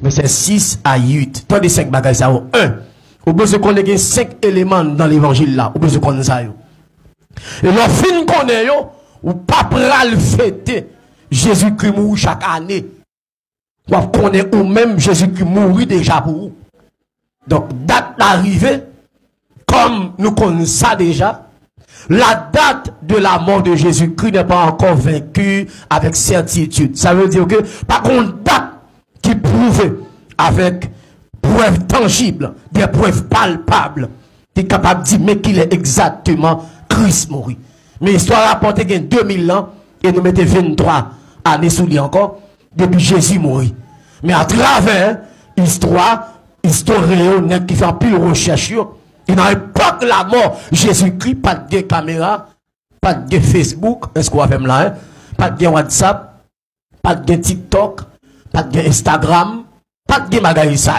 Verset 6 à 8. Tant des 5 bagages ça. 1. Ou besoin qu'on ait 5 éléments dans l'évangile là. Ou besoin qu'on ça. Et l'on fin qu'on est yo, ou pas pral fêter Jésus-Christ mourit chaque année. Ou connaît ou même Jésus-Christ mourit déjà pour vous. Donc, date d'arrivée, comme nous connaissons ça déjà, la date de la mort de Jésus-Christ n'est pas encore vaincue avec certitude. Ça veut dire que, par contre, date qui prouve avec preuves tangibles, des preuves palpables, qui est capable de dire mais qu'il est exactement Christ mort. Mais l'histoire rapporte qu'il y a 2000 ans, et nous mettons 23 années sous lui encore, depuis Jésus mourit. Mais à travers l'histoire, historien qui fait un pile recherche, et dans l'époque de la mort, Jésus-Christ, pas de caméra, pas de Facebook, est-ce qu'on va faire là, hein? Pas de WhatsApp, pas de TikTok, pas de Instagram, pas de magasin ça.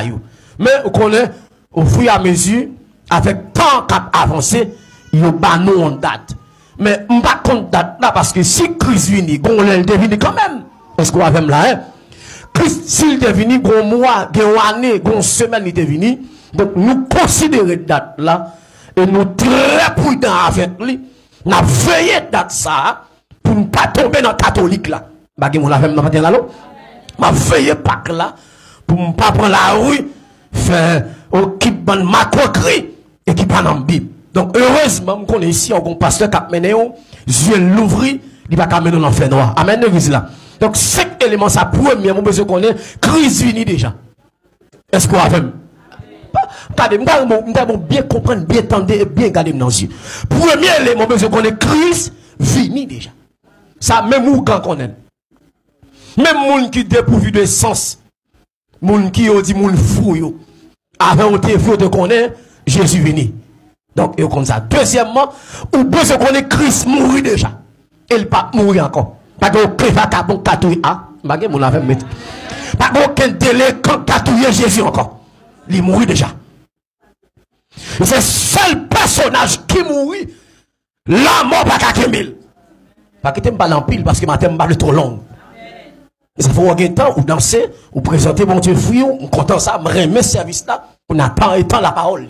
Mais on connaît, au fur et à mesure, avec temps qu'a avancé, il y a nous en date. Mais on va compte date là parce que si Christ vient, on l'a devine quand même. Est-ce qu'on va faire là, hein? Christ, s'il est venu, gon mois, gon année, gon semaine, il est venu. Donc, nous considérons date là, et nous très prudents avec lui. Nous veillons date ça, pour ne pas tomber dans le catholique là. Bagay mon la femme dans matin là, m'a veillé pas là, pour ne pas prendre la rue, faire au qui ban macroquerie, et qui pas dans la Bible. Donc, heureusement, qu'on est ici, on a un pasteur qui a mené, yeux l'ouvri, il va pas mener dans l'enfer noir. Amen, l'église là. Donc, 5 éléments, ça premier, mon besoin qu'on est, crise finie déjà. Est-ce qu'on a fait? Regardez, nous bien comprendre, bien tendre et bien garder dans les yeux. Premier élément, besoin qu'on est, crise finie déjà. Ça, même où quand qu'on est. Même moun qui dépourvu de sens, moun qui dit moun fou, avant on te fou de connaître, Jésus venu. Donc, et comme ça. Deuxièmement, ou besoin qu'on est, Christ mourit déjà. Il pas mourir encore. Pas de préfata bon catouille a, bagay mon avait mettre. Pas aucun délai quand catouiller Jésus encore. Il mourit déjà. C'est le seul personnage qui mourit. La mort pas qu'à Kemil. Pas que t'aimes pas l'empile parce que ma thème pas trop long. Ça faut un temps ou danser ou présenter mon Dieu fouille ou content ça, me remet service là, on attend et tant la parole.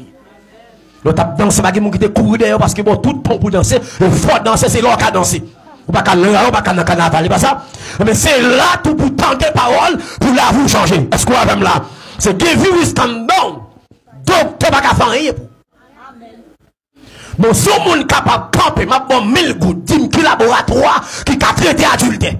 L'autre danser bagay mon qui te courir d'ailleurs parce que bon tout bon pour danser, il faut danser c'est l'autre qui a dansé. Ou pas qu'à carnaval, pas ça. Mais c'est là tout pour tenter parole pour la vous changer. Est-ce qu'on va même là? C'est give you is come down. Donc, tu vas pas faire rien. Bon, si on est capable de camper, ma bon 1000 gouttes, 10 000 laboratoires qui a traité adulte.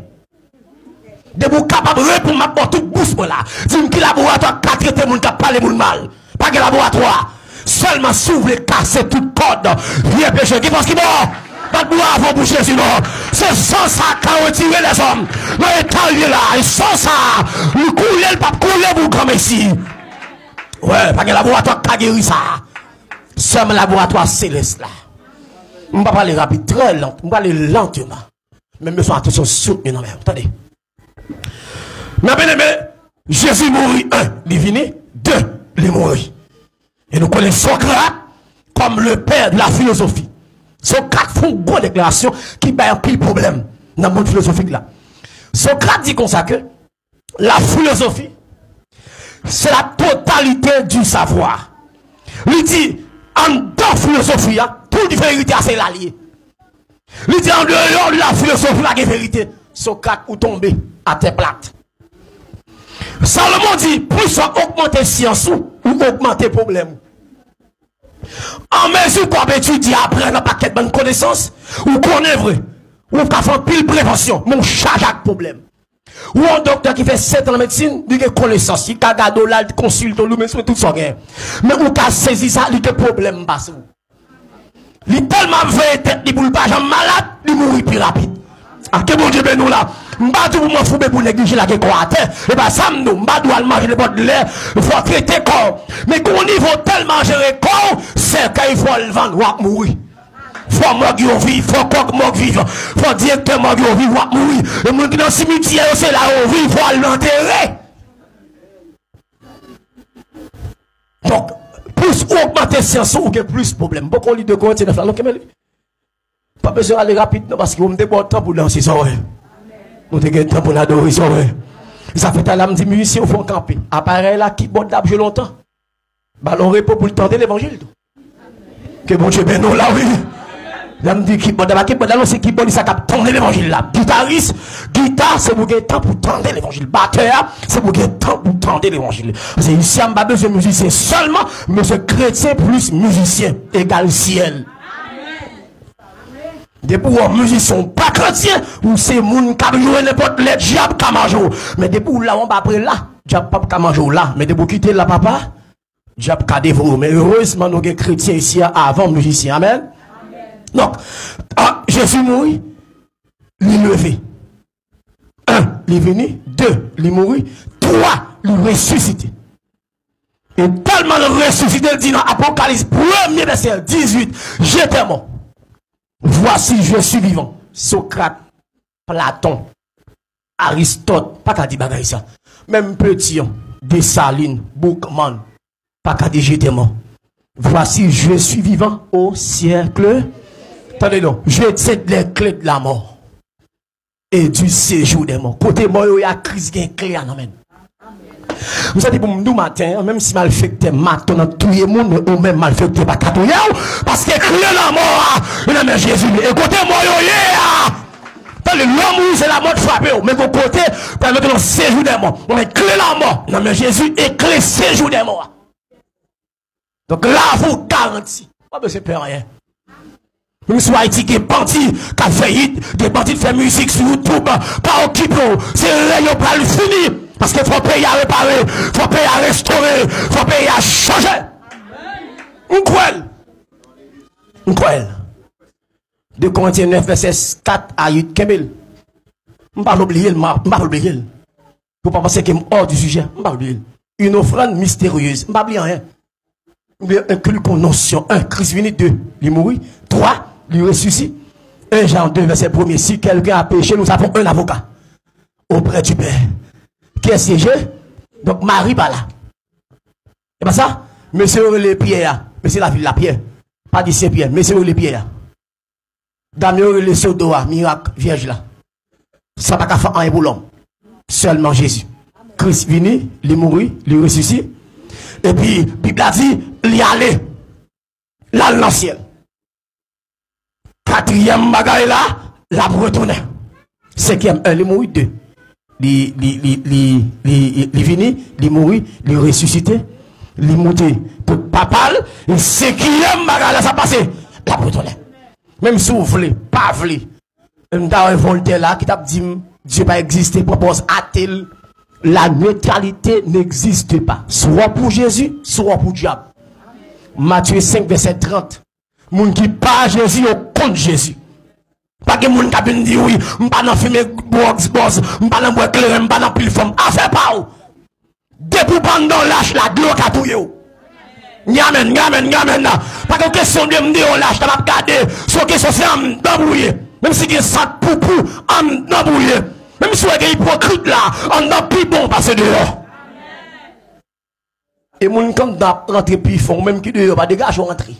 De vous capable de répondre, ma bon toute bouche là. 10 000 laboratoires qui a traité moun qui a parlé moun mal. Pas de laboratoire. Seulement s'ouvre les casser tout code. Viens péché qui pense qu'il mort. Pas de bois avant boucher sinon. C'est sans ça qu'a retiré les hommes. Mais étant là, et sans ça, le couler, le pape couler vous comme ici. Ouais, pas de laboratoire qui a guéri ça. Seulement laboratoire céleste là. Je ne vais pas parler rapide, très lent. Je vais parler lentement. Mais me sois attention soutenu non même. Attendez. Mais bien aimé, Jésus mourit. 1, il est venu. 2, il est mort. Et nous connaissons Socrate comme le père de la philosophie. Socrate fait une bonne déclaration qui va un pile problème dans le monde philosophique là. Socrate dit comme ça que la philosophie, c'est la totalité du savoir. Il dit, en dans la philosophie, toute vérité c'est l'allié. Il dit, en dehors de la philosophie, la vérité, Socrate ou tombé à terre plate. Salomon dit, plus on augmente science ou augmenter problème. En mesure qu'on étudie après un paquet de bonnes connaissances, ou qu'on est vrai, ou qu'on fait pile prévention, mon charge à problème. Ou un docteur qui fait 7 ans en médecine, il a connaissance, il a gardé là, il consulte, il tout ça. Mais ou qu'a saisi ça, il a problème parce il est tellement veillé tête, il boule pas, malade, il mourit plus rapide. Ah, que bon Dieu ben nous là. M'ba tout pour m'en foutre pour négliger la quoi. Et bah ça nous, m'ba doit manger le bord de l'air, il faut traiter corps. Mais qu'on niveau tellement gérer corps, c'est qu'il faut le vendre ou mourir. Faut mourir vivre, faut coq mort vivre, faut directeur mort vivre ou mourir. Et mon qui dans le cimetière c'est là où vivre, faut l'enterrer. Donc plus augmenter science ou que plus problème. Beaucoup de continuer là, pas besoin d'aller rapide parce que vous me débordez temps pour danser ça. Nous avons temps pour l'adorer ça. Ça fait à l'âme des musiciens au fond camper. Appareil là, qui boit d'abjeu longtemps. Ballon repos pour le temps de l'évangile. Que bon Dieu, ben non, là, oui. L'âme dit qui boit d'abjeu, c'est qui boit, ça cap tourner l'évangile là. Guitariste, guitare, c'est pour gagner temps pour tendre l'évangile. Batteur, c'est pour gagner temps pour tendre l'évangile. C'est ici, on n'a pas besoin de musicien seulement, mais c'est chrétien plus musicien, égal ciel. Des pour musiciens pas chrétiens, ou c'est moun qui a joué n'importe les diables qui mangent. Mais des pour là, on va après là, diable pas qui mange là. Mais des pour quitter là, papa, diable qui a dévoré. Mais heureusement, nous sommes chrétiens ici avant musiciens. Amen. Donc, Jésus mourit, il est levé. 1, il est venu. 2, il est mort. 3, il est ressuscité. Et tellement le ressuscité, il dit dans Apocalypse 1er verset 18, j'étais mort. Voici, je suis vivant. Socrate, Platon, Aristote, pas qu'à dire bagaille ça. Même petit, Dessalines, Bookman, pas qu'à dire j'étais mort. Voici, je suis vivant au siècle. Attendez donc, je tiens les clés de la mort et du séjour des morts. Côté mort, il y a crise qui est claire. Vous savez, pour nous matin, même si malfecté, maintenant, tout le monde, ou même malfecté, pas qu'à tout parce que crier la mort, il a mis Jésus. Écoutez, moi, l'homme, c'est la mort frappée, mais vos côtés, permettez le séjour des morts. On met clé la mort. Non, mais Jésus est clé séjour des morts. Donc là, vous garantis. Pas besoin de faire rien. Même si Haïti qui est bandit, qui a failli, des bandits qui font musique sur YouTube, pas occupé, c'est là, ils pas le fini. Parce qu'il faut payer à réparer, faut payer à restaurer, faut payer à changer. On croit. 2 Corinthiens 9, verset 4 à 8, Kemel. Je ne vais pas oublier, pour pas penser qu'il est hors du sujet. Je ne vais pas oublier. Une offrande mystérieuse. Je ne vais pas oublier rien. Un notion. 1, Christ venu. 2, il mourit. 3, il ressuscite. 1 Jean 2, verset 1er. Si quelqu'un a péché, nous avons un avocat auprès du Père. Qui est siégé? Donc Marie pas là. Et pas ça? Monsieur les pierres. Monsieur la ville la pierre. Pas dit c'est pierre. Monsieur les pierres. Damien les sodoa, miracle, vierge là. Ça va pas faire un pour l'homme. Seulement Jésus. Christ venu, il est mort, il ressuscite. Et puis, Bible a dit, il y allait. Là, dans le ciel. 4e bagaille là, la retourner. 5e, il est mort, 2. Il venu, il mourit, il ressuscité, il monté pour papal, et 5e bagaille là, ça passé. La retourner. Même si vous voulez, pas voulez. Même dans un Voltaire là, qui t'a dit, Dieu pas existé, propose a-t-il, la neutralité n'existe pas. Soit pour Jésus, soit pour diable. Matthieu 5, verset 30. Moun qui pas Jésus, au contre Jésus. Pas que moun qui dit oui, m'pas nan fumer box, m'pas nan boire clair, m'pas nan pile femme. Affaire pas ou. Depuis pendant lâche la gloire à tout yo. Nyamen. Pas que question de me dire on lâche, t'as pas regardé. Soit question c'est en d'embrouiller. Même si il y a ça poupou, en d'embrouiller. Même si il y a hypocrite là, on n'a plus bon passer dehors. Et moun quand dans rentrer puis font même qui dehors pas dégage rentrer.